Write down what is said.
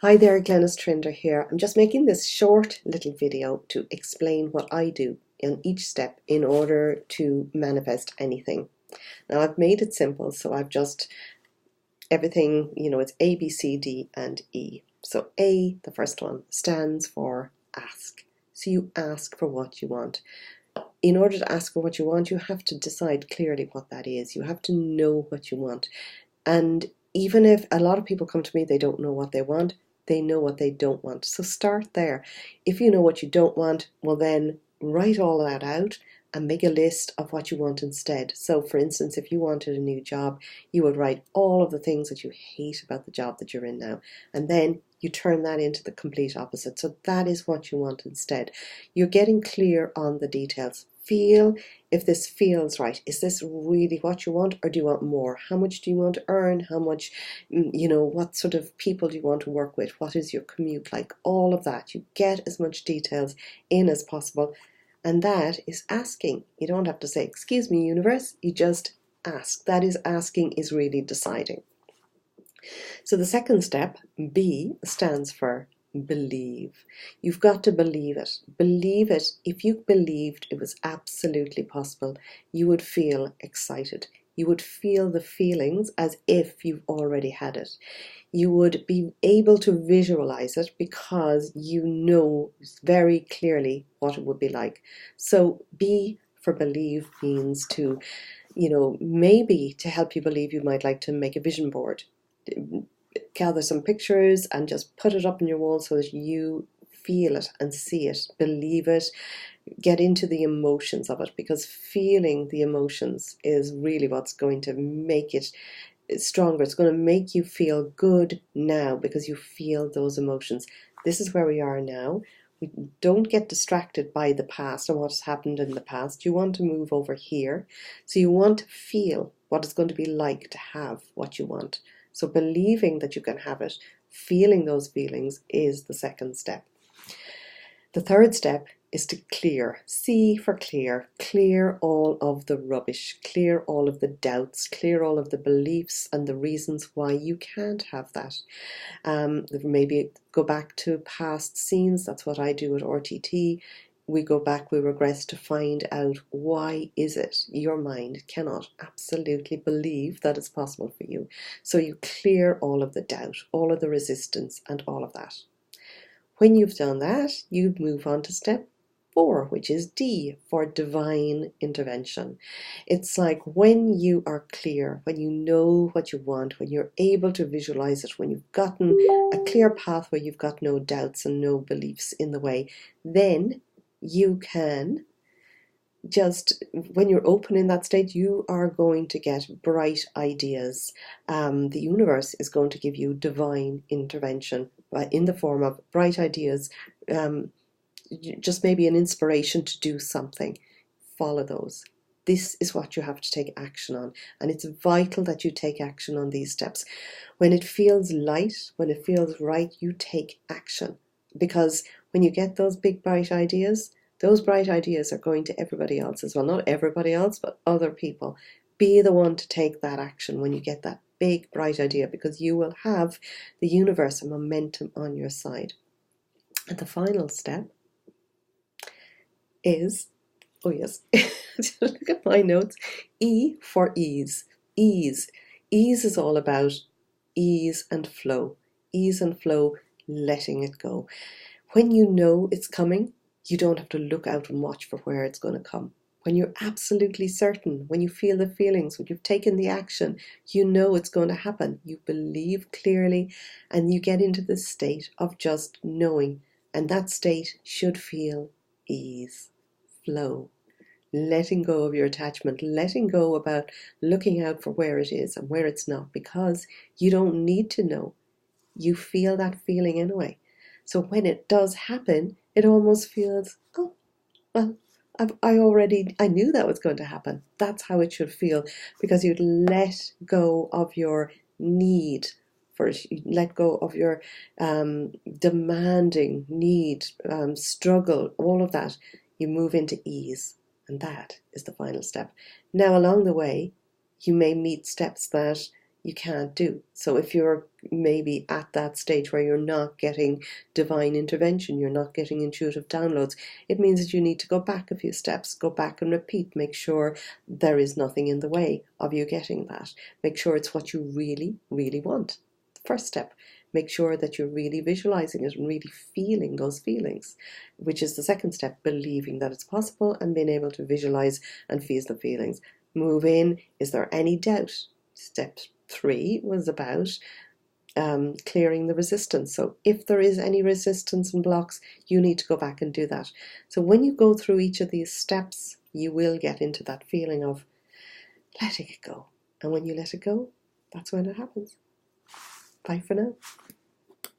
Hi there, Glenys Trinder here. I'm just making this short little video to explain what I do in each step in order to manifest anything. Now I've made it simple, so I've just everything, it's A, B, C, D, and E. So A, the first one, stands for ask. So you ask for what you want. In order to ask for what you want, you have to decide clearly what that is. You have to know what you want. And even if a lot of people come to me, they don't know what they want, they know what they don't want. So start there. If you know what you don't want, well then write all that out and make a list of what you want instead. So for instance, if you wanted a new job, you would write all of the things that you hate about the job that you're in now. And then you turn that into the complete opposite. So that is what you want instead. You're getting clear on the details. Feel if this feels right. Is this really what you want, or do you want more? How much do you want to earn? How much, what sort of people do you want to work with? What is your commute like? All of that. You get as much details in as possible. And that is asking. You don't have to say, excuse me, universe. You just ask. That is asking, is really deciding. So the second step, B, stands for believe. You've got to believe it. Believe it. If you believed it was absolutely possible, you would feel excited. You would feel the feelings as if you've already had it. You would be able to visualize it because you know very clearly what it would be like. So B for believe means to, maybe to help you believe, you might like to make a vision board. Gather some pictures and just put it up on your wall so that you feel it and see it, believe it, get into the emotions of it, because feeling the emotions is really what's going to make it stronger. It's going to make you feel good now because you feel those emotions. This is where we are now. We don't get distracted by the past and what has happened in the past. You want to move over here. So you want to feel what it's going to be like to have what you want. So believing that you can have it, feeling those feelings is the second step. The third step is to clear. C for clear. Clear all of the rubbish. Clear all of the doubts. Clear all of the beliefs and the reasons why you can't have that. Maybe go back to past scenes. That's what I do at RTT. We go back, we regress to find out why is it your mind cannot absolutely believe that it's possible for you. So you clear all of the doubt, all of the resistance, and all of that. When you've done that, you move on to step 4, which is D for divine intervention. It's like when you are clear, when you know what you want, when you're able to visualize it, when you've gotten a clear path where you've got no doubts and no beliefs in the way, then you can just, when you're open in that state, you are going to get bright ideas. The universe is going to give you divine intervention in the form of bright ideas, just maybe an inspiration to do something. Follow those. This is what you have to take action on, and it's vital that you take action on these steps. When it feels light, when it feels right, you take action, because when you get those big bright ideas, those bright ideas are going to everybody else as well. Not everybody else, but other people. Be the one to take that action when you get that big bright idea, because you will have the universe and momentum on your side. And the final step is, oh yes, look at my notes, E for ease. Ease. Ease is all about ease and flow. Ease and flow, letting it go. When you know it's coming, you don't have to look out and watch for where it's going to come. When you're absolutely certain, when you feel the feelings, when you've taken the action, you know it's going to happen. You believe clearly and you get into this state of just knowing. And that state should feel ease, flow, letting go of your attachment, letting go about looking out for where it is and where it's not, because you don't need to know. You feel that feeling anyway. So when it does happen, it almost feels, oh, well, I knew that was going to happen. That's how it should feel, because you'd let go of your need for it. You let go of your demanding need, struggle, all of that. You move into ease, and that is the final step. Now, along the way, you may meet steps that you can't do. So if you're maybe at that stage where you're not getting divine intervention, you're not getting intuitive downloads, it means that you need to go back a few steps, go back and repeat, make sure there is nothing in the way of you getting that. Make sure it's what you really, really want. The first step. Make sure that you're really visualizing it and really feeling those feelings, which is the second step, believing that it's possible and being able to visualize and feel the feelings. Move in, is there any doubt? Step 3 was about clearing the resistance. So if there is any resistance and blocks, you need to go back and do that. So when you go through each of these steps, you will get into that feeling of letting it go. And when you let it go, that's when it happens. Bye for now.